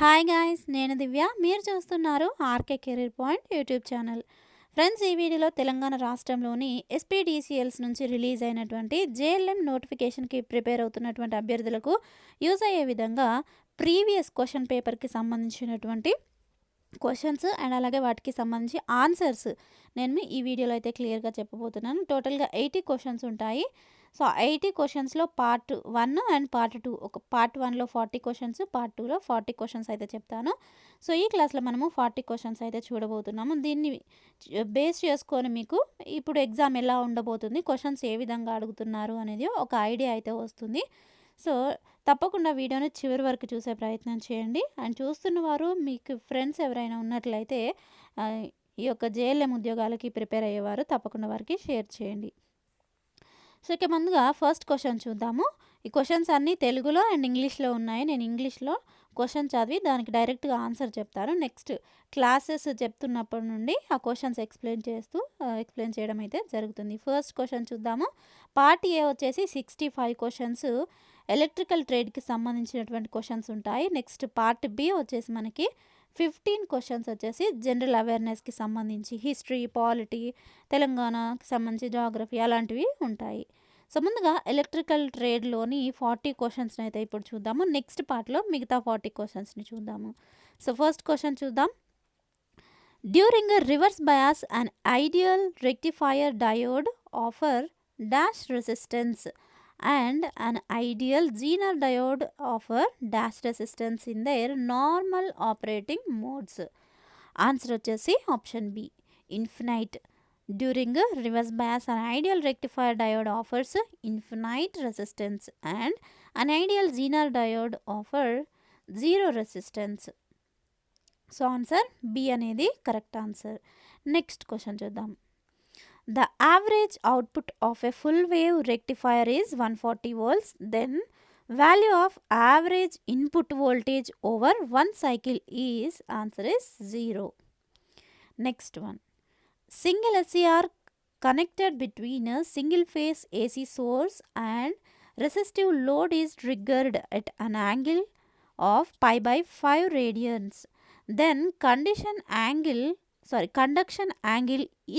Hi guys, నేను దివ్య. మీరు చూస్తున్నారు RK career point YouTube channel. Friends, ఈ వీడియోలో తెలంగాణ రాష్ట్రంలోని ఎస్పీడీసీఎల్స్ నుంచి రిలీజ్ అయినటువంటి జేఎల్ఎం నోటిఫికేషన్కి ప్రిపేర్ అవుతున్నటువంటి అభ్యర్థులకు యూజ్ అయ్యే విధంగా ప్రీవియస్ క్వశ్చన్ పేపర్కి సంబంధించినటువంటి క్వశ్చన్స్ అండ్ అలాగే వాటికి సంబంధించి ఆన్సర్స్ నేను ఈ వీడియోలో అయితే క్లియర్గా చెప్పబోతున్నాను. టోటల్గా 80 క్వశ్చన్స్ ఉంటాయి. సో 80 క్వశ్చన్స్లో పార్ట్ 1 అండ్ పార్ట్ 2, ఒక పార్ట్ 1లో 40 క్వశ్చన్స్, పార్ట్ 2లో 40 క్వశ్చన్స్ అయితే చెప్తాను. సో ఈ క్లాస్లో మనము 40 క్వశ్చన్స్ అయితే చూడబోతున్నాము. దీన్ని బేస్ చేసుకొని మీకు ఇప్పుడు ఎగ్జామ్ ఎలా ఉండబోతుంది, క్వశ్చన్స్ ఏ విధంగా అడుగుతున్నారు అనేది ఒక ఐడియా అయితే వస్తుంది. సో తప్పకుండా వీడియోని చివరి వరకు చూసే ప్రయత్నం చేయండి. అండ్ చూస్తున్న వారు మీకు ఫ్రెండ్స్ ఎవరైనా ఉన్నట్లయితే ఈ యొక్క జేఎల్ఎం ఉద్యోగాలకి ప్రిపేర్ అయ్యేవారు తప్పకుండా వారికి షేర్ చేయండి. సో ఇక ముందుగా ఫస్ట్ క్వశ్చన్ చూద్దాము. ఈ క్వశ్చన్స్ అన్నీ తెలుగులో అండ్ ఇంగ్లీష్లో ఉన్నాయి. నేను ఇంగ్లీష్లో క్వశ్చన్ చదివి దానికి డైరెక్ట్గా ఆన్సర్ చెప్తాను. నెక్స్ట్ క్లాసెస్ చెప్తున్నప్పటి నుండి ఆ క్వశ్చన్స్ ఎక్స్ప్లెయిన్ చేయడం అయితే జరుగుతుంది. ఫస్ట్ క్వశ్చన్ చూద్దాము. పార్ట్ ఏ వచ్చేసి 65 క్వశ్చన్స్ ఎలక్ట్రికల్ ట్రేడ్కి సంబంధించినటువంటి క్వశ్చన్స్ ఉంటాయి. నెక్స్ట్ పార్ట్ బి వచ్చేసి మనకి 15 క్వశ్చన్స్ వచ్చేసి జనరల్ అవేర్నెస్కి సంబంధించి హిస్టరీ, పాలిటీ, తెలంగాణకి సంబంధించి జాగ్రఫీ అలాంటివి ఉంటాయి. సో ముందుగా ఎలక్ట్రికల్ ట్రేడ్లోని 40 క్వశ్చన్స్ని అయితే ఇప్పుడు చూద్దాము. నెక్స్ట్ పార్ట్లో మిగతా 40 క్వశ్చన్స్ని చూద్దాము. సో ఫస్ట్ క్వశ్చన్ చూద్దాం. During reverse bias an ideal rectifier diode offer dash resistance and an ideal Zener diode offer dash resistance in their normal operating modes. Answer వచ్చేసి ఆప్షన్ బి, infinite. During reverse bias, an ideal rectifier diode offers infinite resistance and an ideal Zener diode offer zero resistance. So answer B అనేది correct answer. Next question చూద్దాం. The average output of a full wave rectifier is 140 volts. Then value of average input voltage over one cycle is, answer is 0. Next one. Single SCR connected between a single phase AC source and resistive load is triggered at an angle of pi by 5 radians. Then conduction angle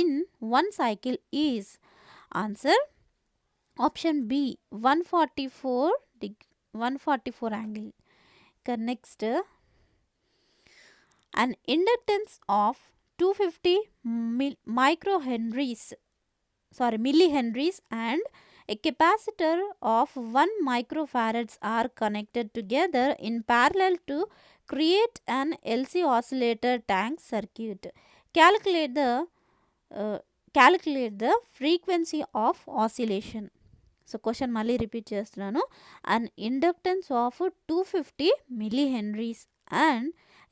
in one cycle is, answer option B, 144 angle. Next, an inductance of 250 millihenries and a capacitor of 1 microfarads are connected together in parallel to create an LC oscillator tank circuit. Calculate the frequency of oscillation. So question మళ్ళీ repeat చేస్తున్నాను. An inductance of 250 millihenries and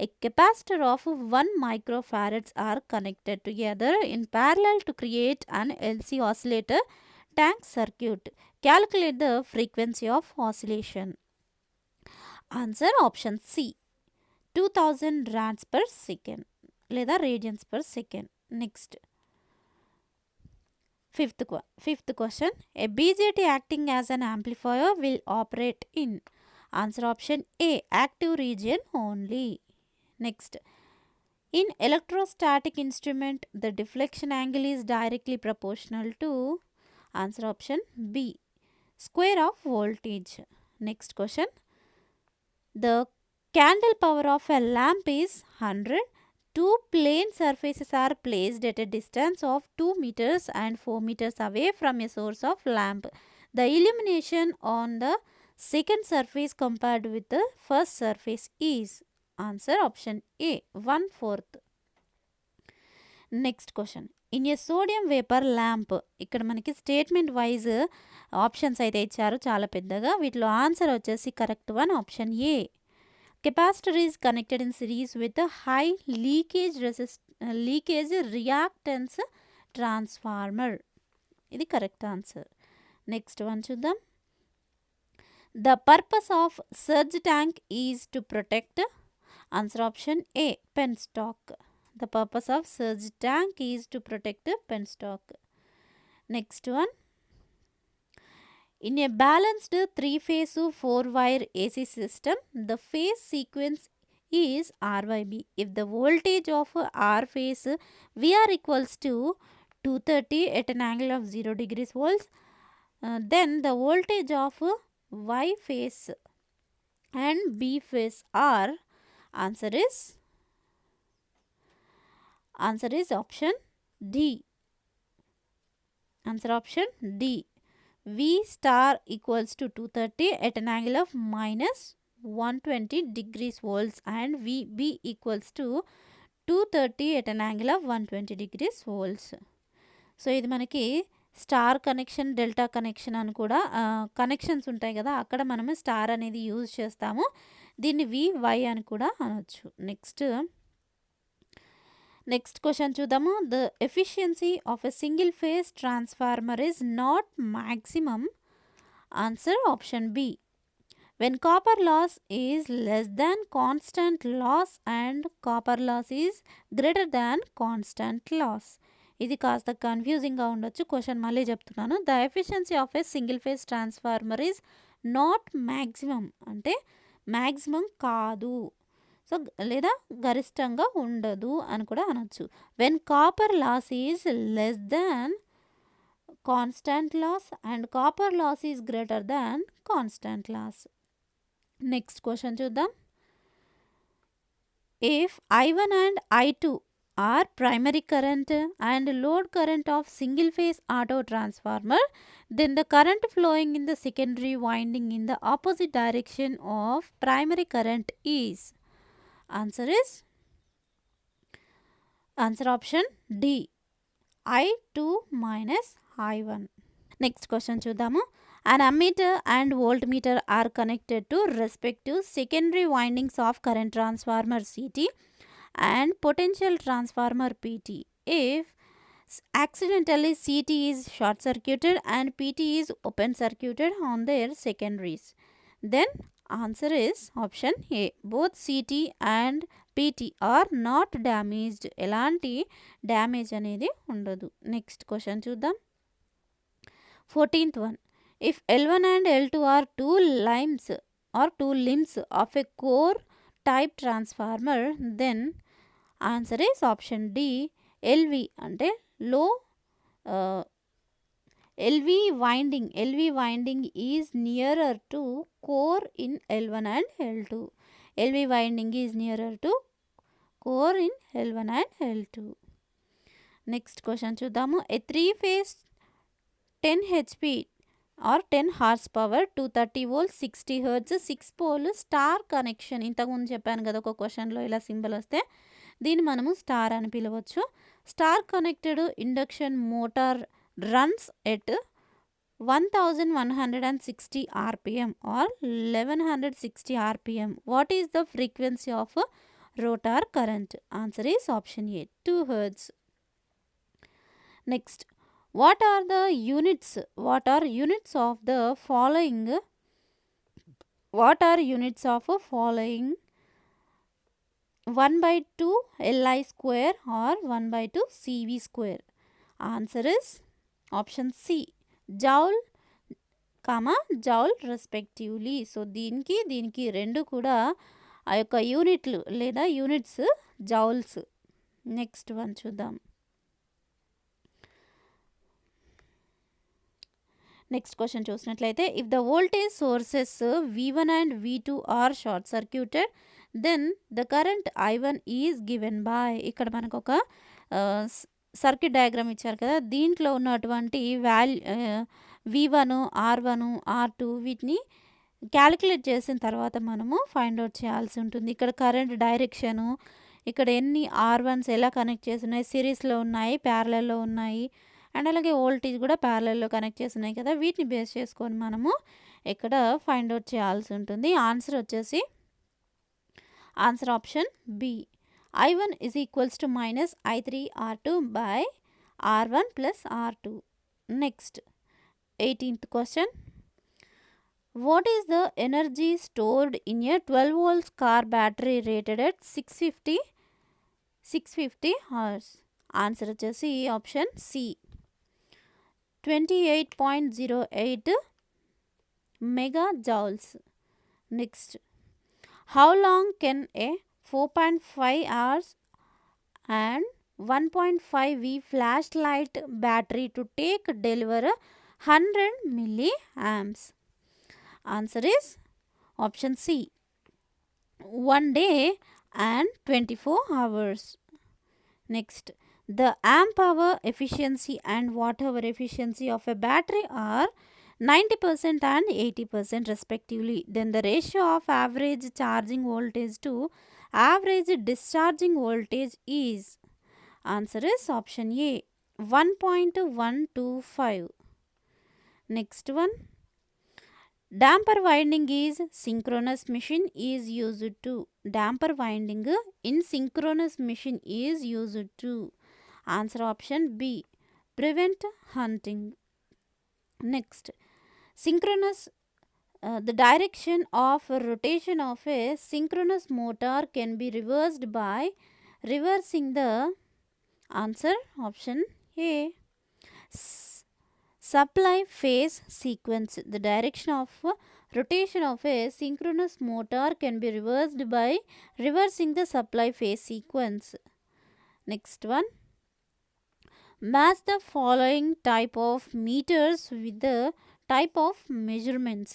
a capacitor of 1 microfarads are connected together in parallel to create an LC oscillator tank circuit. Calculate the frequency of oscillation. Answer option C, 2000 rads per second లేదా radians per second. Next, fifth question. A BJT acting as an amplifier will operate in, answer option A, active region only. Next, in electrostatic instrument the deflection angle is directly proportional to, answer option B, square of voltage. Next question. The candle power of a lamp is 100. Two plane surfaces are placed at a distance of 2 meters and 4 meters away from a source of lamp. The illumination on the second surface compared with the first surface is, answer option A, 1/4. Next question. In a sodium vapor lamp, ఇక్కడ మనకి statement wise options అయితే ఇచ్చారు చాలా పెద్దగా. వీటిలో answer వచ్చేసి correct one, option A. Capacitor is connected in series with a high leakage reactance transformer. ఇది correct answer. Next one చూద్దాం. The purpose of surge tank is to protect, answer option A, penstock. The purpose of surge tank is to protect penstock. Next one. In a balanced 3-phase 4-wire AC system, the phase sequence is R by B. If the voltage of R phase VR equals to 230 at an angle of 0 degrees volts, then the voltage of Y phase and B phase R, answer is option D. Answer option D. V star equals to 230 at an angle of minus 120 degrees volts and VB equals to 230 at an angle of 120 degrees volts. So ఇది మనకి star connection, delta connection అని కూడా connections ఉంటాయి కదా, అక్కడ మనము star అనేది use చేస్తాము. దీన్ని VY అని కూడా అనొచ్చు. నెక్స్ట్ క్వశ్చన్ చూద్దాము. The efficiency of a single phase transformer is not maximum. Answer option B. When copper loss is less than constant loss and copper loss is greater than constant loss. ఇది కాస్త కన్ఫ్యూజింగ్గా ఉండొచ్చు. Question మళ్ళీ చెప్తున్నాను. The efficiency of a single phase transformer is not maximum అంటే maximum కాదు, so లేదా గరిష్టంగా ఉండదు అని కూడా అనొచ్చు. When copper loss is less than constant loss and copper loss is greater than constant loss. Next question చూద్దాం. If I1 and I2 are primary current and load current of single phase auto transformer, then the current flowing in the secondary winding in the opposite direction of primary current is. Answer option D. I2 minus I1. Next question చూద్దాము. An ammeter and voltmeter are connected to respective secondary windings of current transformer CT and potential transformer PT. If accidentally CT is short circuited and PT is open circuited on their secondaries, then answer is option A. Both CT and PT are not damaged. ఎలాంటి damage అనేది ఉండదు. Next question చూద్దాం. 14th one. If L1 and L2 are two limbs of a core type transformer, then answer is option D. LV అంటే low LV winding is nearer to core in L1 and L2. LV winding is nearer to core in L1 and L2. Next question చూద్దాము. A 3-phase 10 HP or 10 horsepower 230 volts 60 hertz 6 pole star connection. ఇంతకుముందు చెప్పాను కదా ఒక క్వశ్చన్లో ఇలా symbol వస్తే దీన్ని మనము స్టార్ అని పిలవచ్చు. Star connected induction motor runs at 1160 RPM or 1160 RPM. What is the frequency of rotor current? Answer is option A. 2 hertz. Next. What are units of the following? What are units of following? 1/2 Li square or 1/2 CV square. Answer is option C. Joule, joule respectively. సో దీనికి రెండు కూడా ఆ యొక్క యూనిట్లు లేదా units joules. Next one చూద్దాం. Next question చూసినట్లయితే if the voltage sources V1 and V2 are short circuited then the current I1 is given by. ఇక్కడ మనకు ఒక సర్క్యూట్ డయాగ్రామ్ ఇచ్చారు కదా, దీంట్లో ఉన్నటువంటి V1 R1 R2 వీటిని క్యాలిక్యులేట్ చేసిన తర్వాత మనము ఫైండ్ అవుట్ చేయాల్సి ఉంటుంది. ఇక్కడ కరెంట్ డైరెక్షను, ఇక్కడ ఎన్ని R1s ఎలా కనెక్ట్ చేసి ఉన్నాయి, సిరీస్లో ఉన్నాయి, ప్యారలల్లో ఉన్నాయి, అండ్ అలాగే వోల్టేజ్ కూడా ప్యారలల్లో కనెక్ట్ చేసి ఉన్నాయి కదా, వీటిని బేస్ చేసుకొని మనము ఇక్కడ ఫైండ్ అవుట్ చేయాల్సి ఉంటుంది. ఆన్సర్ వచ్చేసి answer option B. I1 is equals to minus I3 R2 by R1 plus R2. Next, 18th question. What is the energy stored in a 12 volts car battery rated at 650 hours? Answer వచ్చేసి option C. 28.08 megajoules. Next, how long can a 4.5 hours and 1.5 V flashlight battery to take deliver 100 milliamps? Answer is option C, 1 day and 24 hours. Next, the amp hour efficiency and watt hour efficiency of a battery are 90% and 80% respectively. Then the ratio of average charging voltage to average discharging voltage is, answer is option A, 1.125. Next one, damper winding is synchronous machine is used to. Damper winding in synchronous machine is used to. Answer option B, prevent hunting. Next, synchronous, the direction of rotation of a synchronous motor can be reversed by reversing the, answer option A, supply phase sequence. The direction of rotation of a synchronous motor can be reversed by reversing the supply phase sequence. Next one, match the following type of meters with the type of measurements.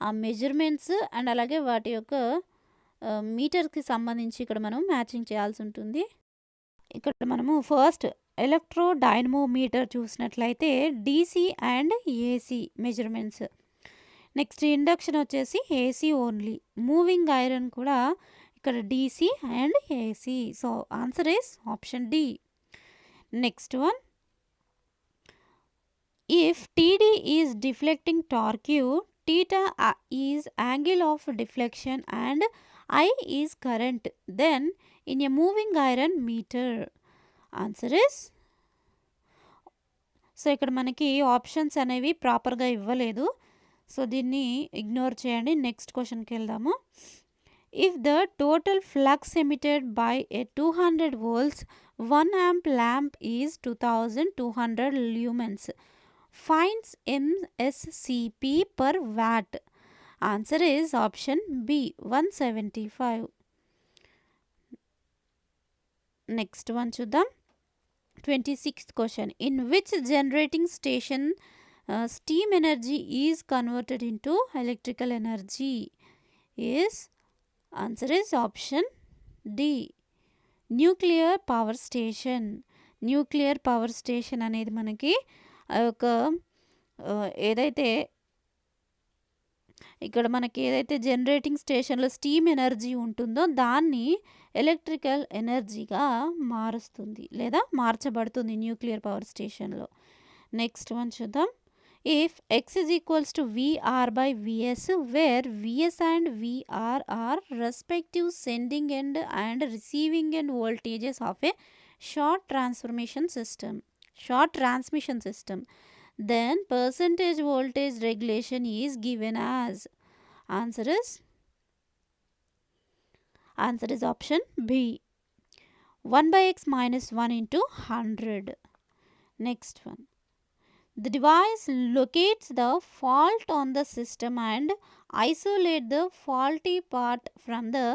ఆ measurements and అలాగే వాటి యొక్క మీటర్కి సంబంధించి ఇక్కడ మనం matching చేయాల్సి ఉంటుంది. ఇక్కడ మనము ఫస్ట్ ఎలక్ట్రో డైనమోమీటర్ చూసినట్లయితే DC and AC measurements. Next induction వచ్చేసి ఏసీ ఓన్లీ. మూవింగ్ ఐరన్ కూడా ఇక్కడ DC and AC. So answer is option D. Next one, if TD is deflecting torque, theta is angle of deflection and I is current, then in a moving iron meter, answer is, so ఇక్కడ మనకి options అనేవి ప్రాపర్గా ఇవ్వలేదు, so దీన్ని ignore చేయండి. Next క్వశ్చన్కి వెళ్దాము. If the total flux emitted by a 200 volts 1 amp lamp is 2200 lumens, finds MSCP per watt. Answer is option B, 175. Next one చూద్దాం. 26th question. In which generating station steam energy is converted into electrical energy? Is, answer is option D, nuclear power station. Nuclear power station అనేది మనకి ఒక ఏదైతే ఇక్కడ మనకి ఏదైతే generating స్టేషన్లో steam energy ఉంటుందో దాన్ని ఎలక్ట్రికల్ ఎనర్జీగా మారుస్తుంది లేదా మార్చబడుతుంది న్యూక్లియర్ పవర్ స్టేషన్లో. నెక్స్ట్ వన్ చూద్దాం. If x is equals to VR by Vs, where Vs and VR are respective sending end and receiving end voltages of a short transmission system, then percentage voltage regulation is given as, answer is option B, 1 by x minus 1 into 100. Next one, the device locates the fault on the system and isolate the faulty part from the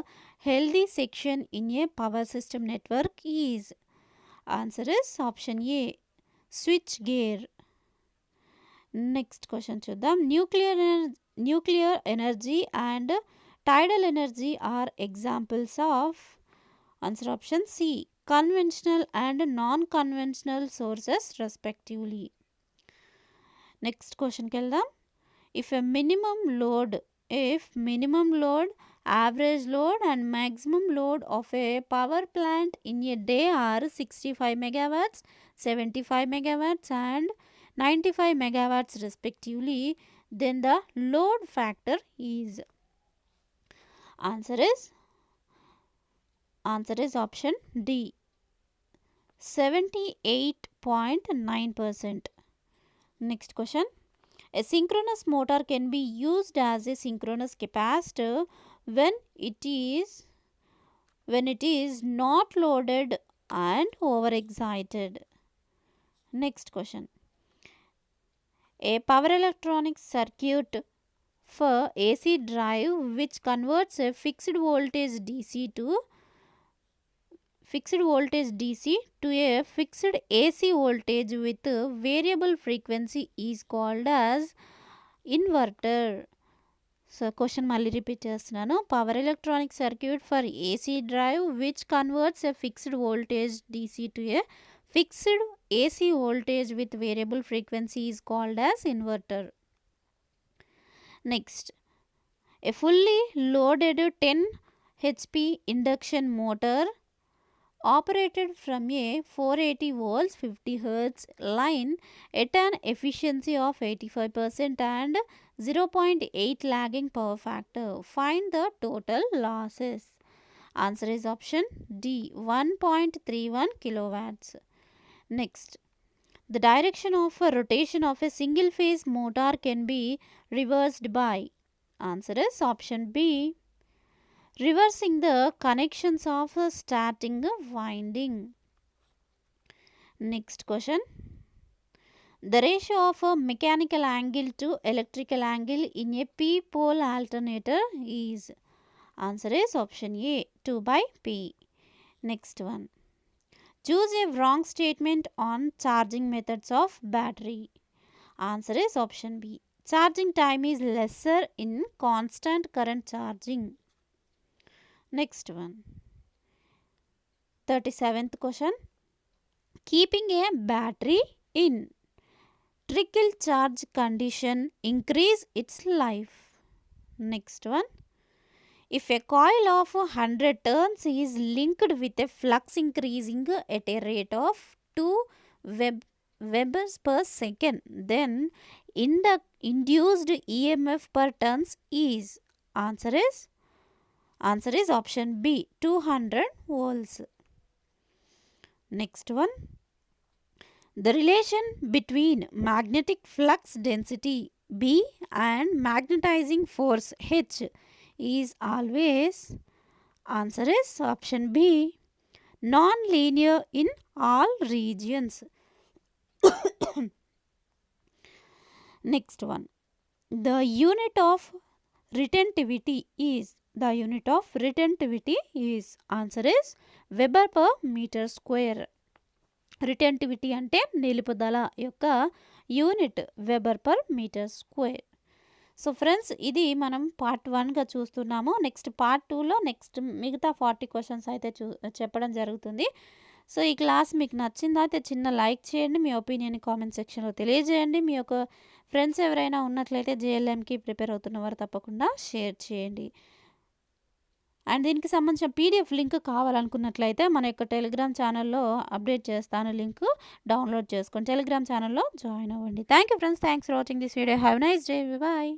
healthy section in a power system network is, answer is option A, switch gear. Next question చూద్దాం. Nuclear energy and tidal energy are examples of, answer option C, conventional and non-conventional sources respectively. Next question కి వెళ్దాం. If minimum load, average load and maximum load of a power plant in a day are 65 megawatts, 75 megawatts and 95 megawatts respectively, then the load factor is, answer is option D, 78.9%. Next question. A synchronous motor can be used as a synchronous capacitor when it is not loaded and overexcited. Next question. A power electronic circuit for AC drive which converts a fixed voltage DC to fixed voltage DC to a fixed AC voltage with variable frequency is called as inverter. So question మళ్ళీ repeat చేస్తున్నాను. Power electronic circuit for AC drive which converts a fixed voltage DC to A fixed AC voltage with variable frequency is called as inverter. Next, a fully loaded 10 HP induction motor operated from a 480 volts 50 Hz line at an efficiency of 85% and 0.8 lagging power factor. Find the total losses. Answer is option D, 1.31 kilowatts. Next, the direction of a rotation of a single phase motor can be reversed by. Answer is option B, reversing the connections of a starting winding. Next question, the ratio of a mechanical angle to electrical angle in a p-pole alternator is. Answer is option A, 2/p. Next one, choose a wrong statement on charging methods of battery. Answer is option B, charging time is lesser in constant current charging. Next one, 37th question, keeping a battery in trickle charge condition increase its life. Next one, if a coil of 100 turns is linked with a flux increasing at a rate of 2 Webers per second, then induced EMF per turns is. Answer is option B, 200 volts. Next one, the relation between magnetic flux density B and magnetizing force H is always. Answer is option B, non-linear in all regions. Next one, the unit of retentivity is. Answer is Weber per meter square. Retentivity అంటే నిలుపుదల యొక్క unit weber per metre square. So friends, ఇది మనం part 1గా చూస్తున్నాము. Next part 2లో next మిగతా 40 questions అయితే చెప్పడం జరుగుతుంది. సో ఈ క్లాస్ మీకు నచ్చిందా అయితే చిన్న లైక్ చేయండి, మీ ఒపీనియన్ కామెంట్ సెక్షన్లో తెలియజేయండి. మీ యొక్క ఫ్రెండ్స్ ఎవరైనా ఉన్నట్లయితే JLMకి ప్రిపేర్ అవుతున్నవారు తప్పకుండా షేర్ చేయండి. అండ్ దీనికి సంబంధించిన PDF లింక్ కావాలనుకున్నట్లయితే మన యొక్క టెలిగ్రామ్ ఛానల్లో అప్డేట్ చేస్తాను. లింక్ డౌన్లోడ్ చేసుకోండి, టెలిగ్రామ్ ఛానల్లో జాయిన్ అవ్వండి. Thank you friends, thanks for watching this video. Have nice day, bye.